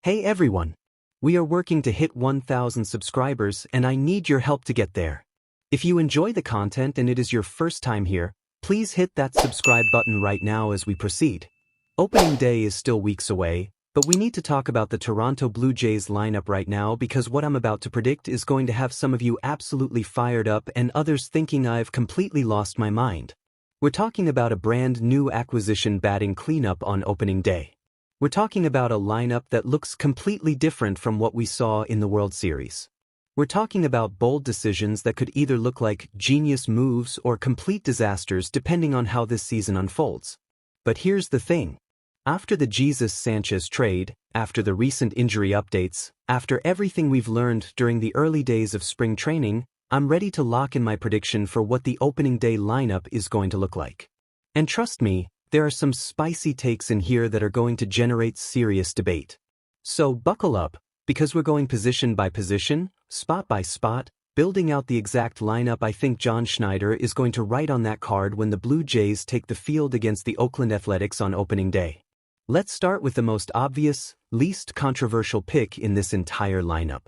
Hey everyone! We are working to hit 1,000 subscribers and I need your help to get there. If you enjoy the content and it is your first time here, please hit that subscribe button right now as we proceed. Opening day is still weeks away, but we need to talk about the Toronto Blue Jays lineup right now because what I'm about to predict is going to have some of you absolutely fired up and others thinking I've completely lost my mind. We're talking about a brand new acquisition batting cleanup on opening day. We're talking about a lineup that looks completely different from what we saw in the World Series. We're talking about bold decisions that could either look like genius moves or complete disasters depending on how this season unfolds. But here's the thing. After the Sanchez trade, after the recent injury updates, after everything we've learned during the early days of spring training, I'm ready to lock in my prediction for what the opening day lineup is going to look like. And trust me, there are some spicy takes in here that are going to generate serious debate. So buckle up, because we're going position by position, spot by spot, building out the exact lineup I think John Schneider is going to write on that card when the Blue Jays take the field against the Oakland Athletics on opening day. Let's start with the most obvious, least controversial pick in this entire lineup.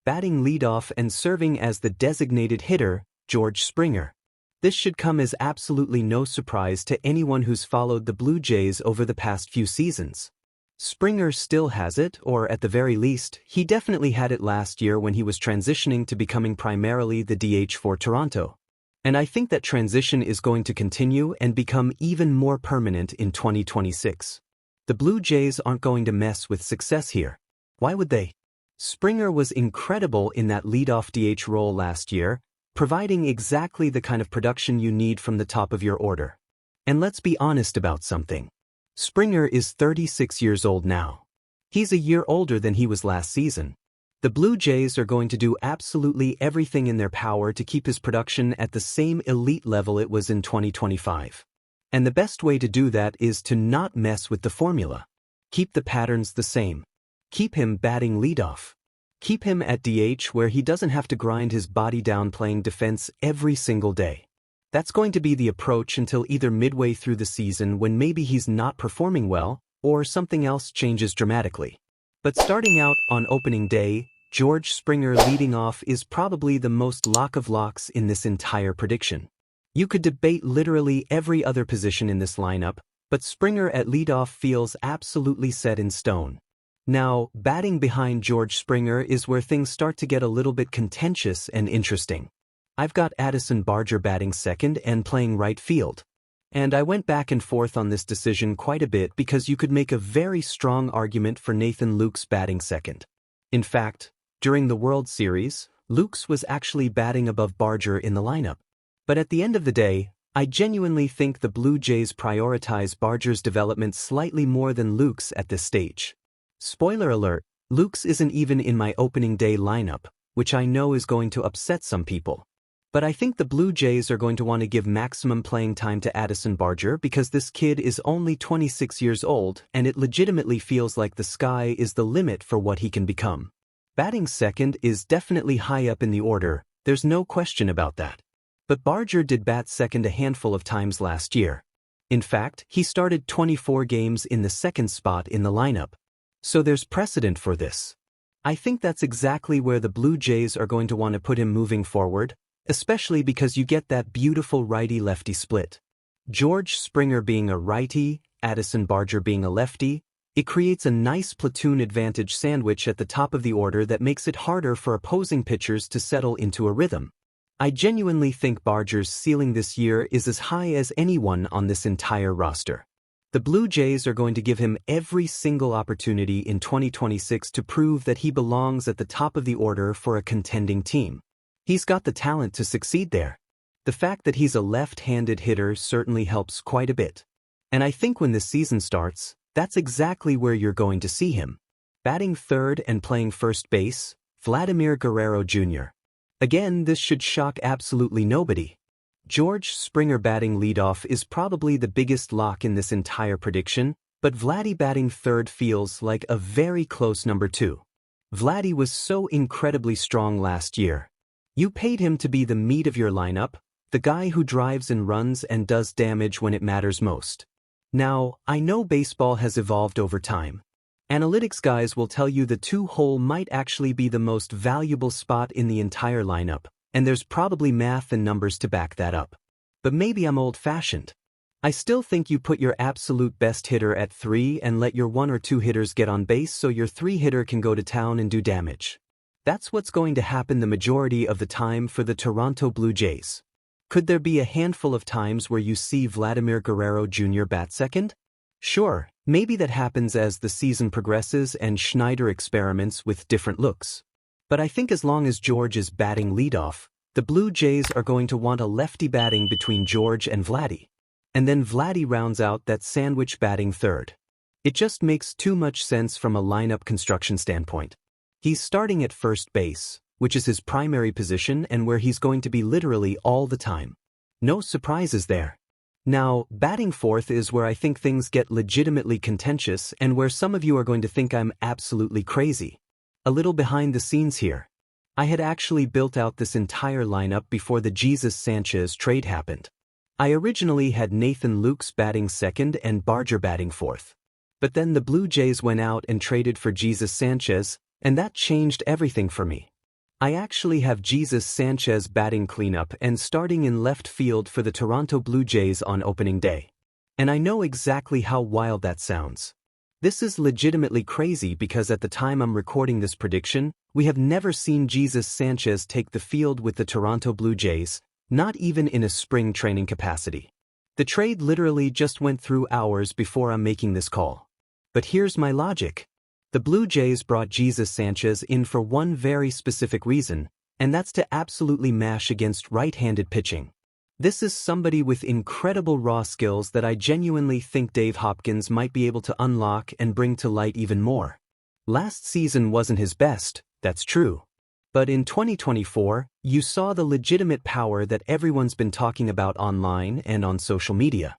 Batting leadoff and serving as the designated hitter, George Springer. This should come as absolutely no surprise to anyone who's followed the Blue Jays over the past few seasons. Springer still has it, or at the very least, he definitely had it last year when he was transitioning to becoming primarily the DH for Toronto. And I think that transition is going to continue and become even more permanent in 2026. The Blue Jays aren't going to mess with success here. Why would they? Springer was incredible in that leadoff DH role last year, providing exactly the kind of production you need from the top of your order. And let's be honest about something. Springer is 36 years old now. He's a year older than he was last season. The Blue Jays are going to do absolutely everything in their power to keep his production at the same elite level it was in 2025. And the best way to do that is to not mess with the formula. Keep the patterns the same. Keep him batting leadoff. Keep him at DH where he doesn't have to grind his body down playing defense every single day. That's going to be the approach until either midway through the season when maybe he's not performing well, or something else changes dramatically. But starting out on opening day, George Springer leading off is probably the most lock of locks in this entire prediction. You could debate literally every other position in this lineup, but Springer at leadoff feels absolutely set in stone. Now, batting behind George Springer is where things start to get a little bit contentious and interesting. I've got Addison Barger batting second and playing right field. And I went back and forth on this decision quite a bit because you could make a very strong argument for Nathan Lukes batting second. In fact, during the World Series, Lukes was actually batting above Barger in the lineup. But at the end of the day, I genuinely think the Blue Jays prioritize Barger's development slightly more than Lukes at this stage. Spoiler alert, Lukes isn't even in my opening day lineup, which I know is going to upset some people. But I think the Blue Jays are going to want to give maximum playing time to Addison Barger because this kid is only 26 years old and it legitimately feels like the sky is the limit for what he can become. Batting second is definitely high up in the order, there's no question about that. But Barger did bat second a handful of times last year. In fact, he started 24 games in the second spot in the lineup. So there's precedent for this. I think that's exactly where the Blue Jays are going to want to put him moving forward, especially because you get that beautiful righty-lefty split. George Springer being a righty, Addison Barger being a lefty, it creates a nice platoon advantage sandwich at the top of the order that makes it harder for opposing pitchers to settle into a rhythm. I genuinely think Barger's ceiling this year is as high as anyone on this entire roster. The Blue Jays are going to give him every single opportunity in 2026 to prove that he belongs at the top of the order for a contending team. He's got the talent to succeed there. The fact that he's a left-handed hitter certainly helps quite a bit. And I think when this season starts, that's exactly where you're going to see him. Batting third and playing first base, Vladimir Guerrero Jr. Again, this should shock absolutely nobody. George Springer batting leadoff is probably the biggest lock in this entire prediction, but Vladdy batting third feels like a very close number 2. Vladdy was so incredibly strong last year. You paid him to be the meat of your lineup, the guy who drives and runs and does damage when it matters most. Now, I know baseball has evolved over time, Analytics guys will tell you the 2-hole might actually be the most valuable spot in the entire lineup, and there's probably math and numbers to back that up. But maybe I'm old-fashioned. I still think you put your absolute best hitter at 3 and let your 1 or 2 hitters get on base so your 3-hitter can go to town and do damage. That's what's going to happen the majority of the time for the Toronto Blue Jays. Could there be a handful of times where you see Vladimir Guerrero Jr. bat second? Sure, maybe that happens as the season progresses and Schneider experiments with different looks. But I think as long as George is batting leadoff, the Blue Jays are going to want a lefty batting between George and Vladdy. And then Vladdy rounds out that sandwich batting third. It just makes too much sense from a lineup construction standpoint. He's starting at first base, which is his primary position and where he's going to be literally all the time. No surprises there. Now, batting fourth is where I think things get legitimately contentious and where some of you are going to think I'm absolutely crazy. A little behind the scenes here. I had actually built out this entire lineup before the Jesus Sanchez trade happened. I originally had Nathan Lukes batting second and Barger batting fourth. But then the Blue Jays went out and traded for Jesus Sanchez, and that changed everything for me. I actually have Jesus Sanchez batting cleanup and starting in left field for the Toronto Blue Jays on opening day. And I know exactly how wild that sounds. This is legitimately crazy because at the time I'm recording this prediction, we have never seen Jesus Sanchez take the field with the Toronto Blue Jays, not even in a spring training capacity. The trade literally just went through hours before I'm making this call. But here's my logic. The Blue Jays brought Jesus Sanchez in for one very specific reason, and that's to absolutely mash against right-handed pitching. This is somebody with incredible raw skills that I genuinely think Dave Hopkins might be able to unlock and bring to light even more. Last season wasn't his best, that's true. But in 2024, you saw the legitimate power that everyone's been talking about online and on social media.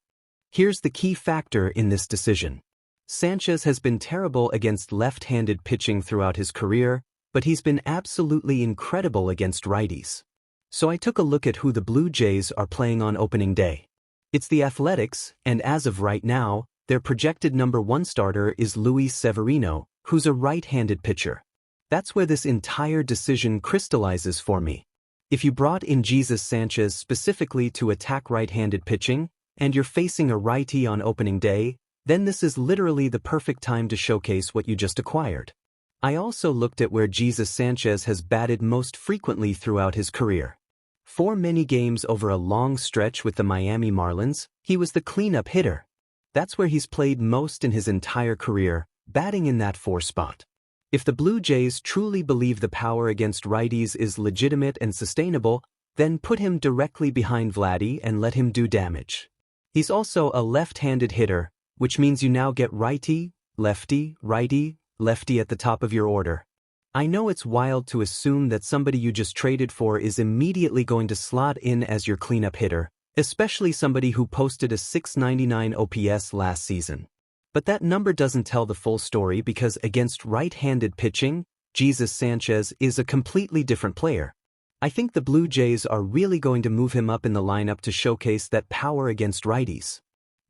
Here's the key factor in this decision. Sanchez has been terrible against left-handed pitching throughout his career, but he's been absolutely incredible against righties. So I took a look at who the Blue Jays are playing on opening day. It's the Athletics, and as of right now, their projected number 1 starter is Luis Severino, who's a right-handed pitcher. That's where this entire decision crystallizes for me. If you brought in Jesus Sanchez specifically to attack right-handed pitching, and you're facing a righty on opening day, then this is literally the perfect time to showcase what you just acquired. I also looked at where Jesus Sanchez has batted most frequently throughout his career. For many games over a long stretch with the Miami Marlins, he was the cleanup hitter. That's where he's played most in his entire career, batting in that 4 spot. If the Blue Jays truly believe the power against righties is legitimate and sustainable, then put him directly behind Vladdy and let him do damage. He's also a left-handed hitter, which means you now get righty, lefty, righty, lefty at the top of your order. I know it's wild to assume that somebody you just traded for is immediately going to slot in as your cleanup hitter, especially somebody who posted a .699 OPS last season. But that number doesn't tell the full story because against right-handed pitching, Jesus Sanchez is a completely different player. I think the Blue Jays are really going to move him up in the lineup to showcase that power against righties.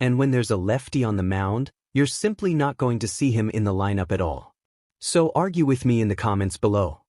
And when there's a lefty on the mound, you're simply not going to see him in the lineup at all. So argue with me in the comments below.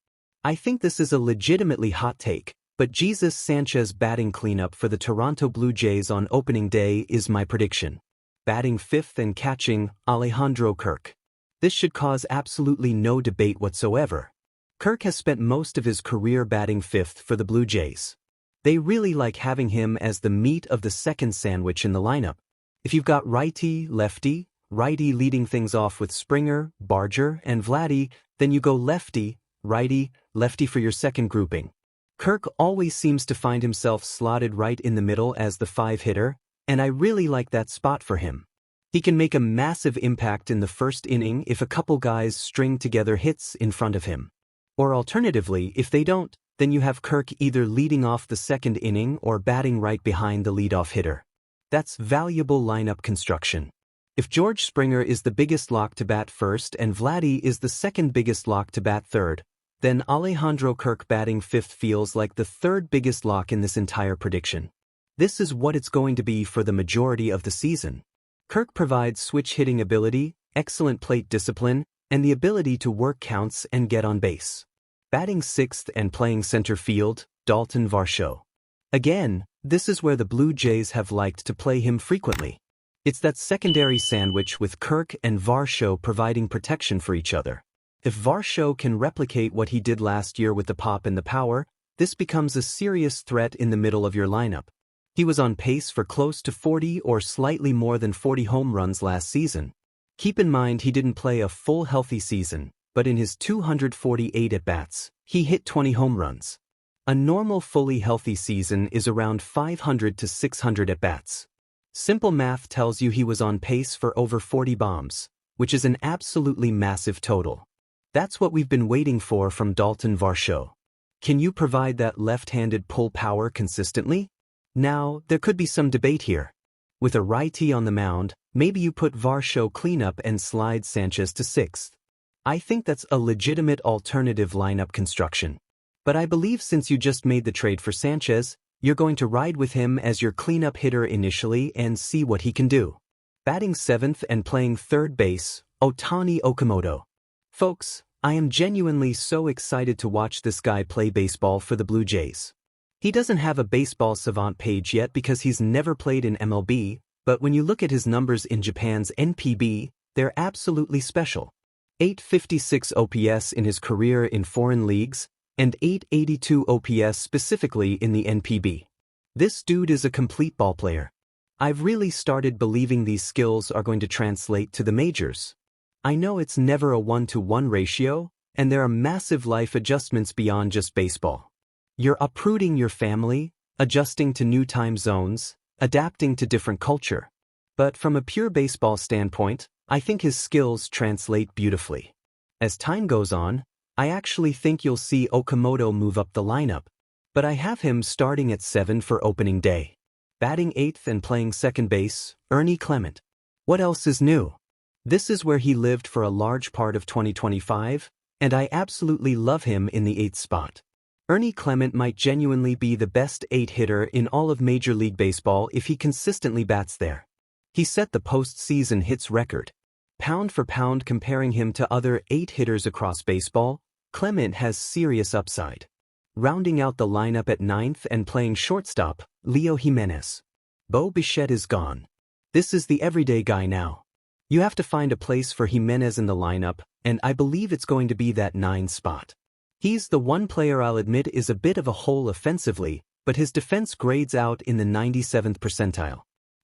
I think this is a legitimately hot take, but Jesus Sanchez batting cleanup for the Toronto Blue Jays on opening day is my prediction. Batting 5th and catching, Alejandro Kirk. This should cause absolutely no debate whatsoever. Kirk has spent most of his career batting 5th for the Blue Jays. They really like having him as the meat of the second sandwich in the lineup. If you've got righty, lefty, righty leading things off with Springer, Barger, and Vladdy, then you go lefty, righty, lefty for your second grouping. Kirk always seems to find himself slotted right in the middle as the 5-hitter, and I really like that spot for him. He can make a massive impact in the first inning if a couple guys string together hits in front of him. Or alternatively, if they don't, then you have Kirk either leading off the second inning or batting right behind the leadoff hitter. That's valuable lineup construction. If George Springer is the biggest lock to bat first and Vladdy is the second biggest lock to bat third, then Alejandro Kirk batting 5th feels like the 3rd biggest lock in this entire prediction. This is what it's going to be for the majority of the season. Kirk provides switch hitting ability, excellent plate discipline, and the ability to work counts and get on base. Batting sixth and playing center field, Dalton Varsho. Again, this is where the Blue Jays have liked to play him frequently. It's that secondary sandwich with Kirk and Varsho providing protection for each other. If Varsho can replicate what he did last year with the pop and the power, this becomes a serious threat in the middle of your lineup. He was on pace for close to 40 or slightly more than 40 home runs last season. Keep in mind he didn't play a full healthy season, but in his 248 at-bats, he hit 20 home runs. A normal fully healthy season is around 500 to 600 at-bats. Simple math tells you he was on pace for over 40 bombs, which is an absolutely massive total. That's what we've been waiting for from Dalton Varsho. Can you provide that left-handed pull power consistently? Now, there could be some debate here. With a righty on the mound, maybe you put Varsho cleanup and slide Sanchez to sixth. I think that's a legitimate alternative lineup construction. But I believe since you just made the trade for Sanchez, you're going to ride with him as your cleanup hitter initially and see what he can do. Batting seventh and playing third base, Otani Okamoto. Folks, I am genuinely so excited to watch this guy play baseball for the Blue Jays. He doesn't have a baseball savant page yet because he's never played in MLB, but when you look at his numbers in Japan's NPB, they're absolutely special. 856 OPS in his career in foreign leagues, and 882 OPS specifically in the NPB. This dude is a complete ballplayer. I've really started believing these skills are going to translate to the majors. I know it's never a 1-to-1 ratio, and there are massive life adjustments beyond just baseball. You're uprooting your family, adjusting to new time zones, adapting to different culture. But from a pure baseball standpoint, I think his skills translate beautifully. As time goes on, I actually think you'll see Okamoto move up the lineup, but I have him starting at 7 for opening day. Batting eighth and playing second base, Ernie Clement. What else is new? This is where he lived for a large part of 2025, and I absolutely love him in the 8th spot. Ernie Clement might genuinely be the best 8 hitter in all of Major League Baseball if he consistently bats there. He set the postseason hits record. Pound for pound comparing him to other 8 hitters across baseball, Clement has serious upside. Rounding out the lineup at 9th and playing shortstop, Leo Jimenez. Bo Bichette is gone. This is the everyday guy now. You have to find a place for Jimenez in the lineup, and I believe it's going to be that 9 spot. He's the one player I'll admit is a bit of a hole offensively, but his defense grades out in the 97th percentile.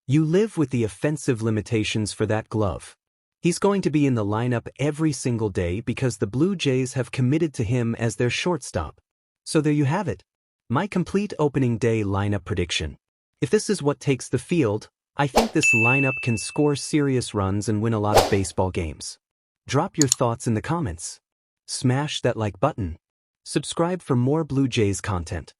You live with the offensive limitations for that glove. He's going to be in the lineup every single day because the Blue Jays have committed to him as their shortstop. So there you have it. My complete opening day lineup prediction. If this is what takes the field, I think this lineup can score serious runs and win a lot of baseball games. Drop your thoughts in the comments. Smash that like button. Subscribe for more Blue Jays content.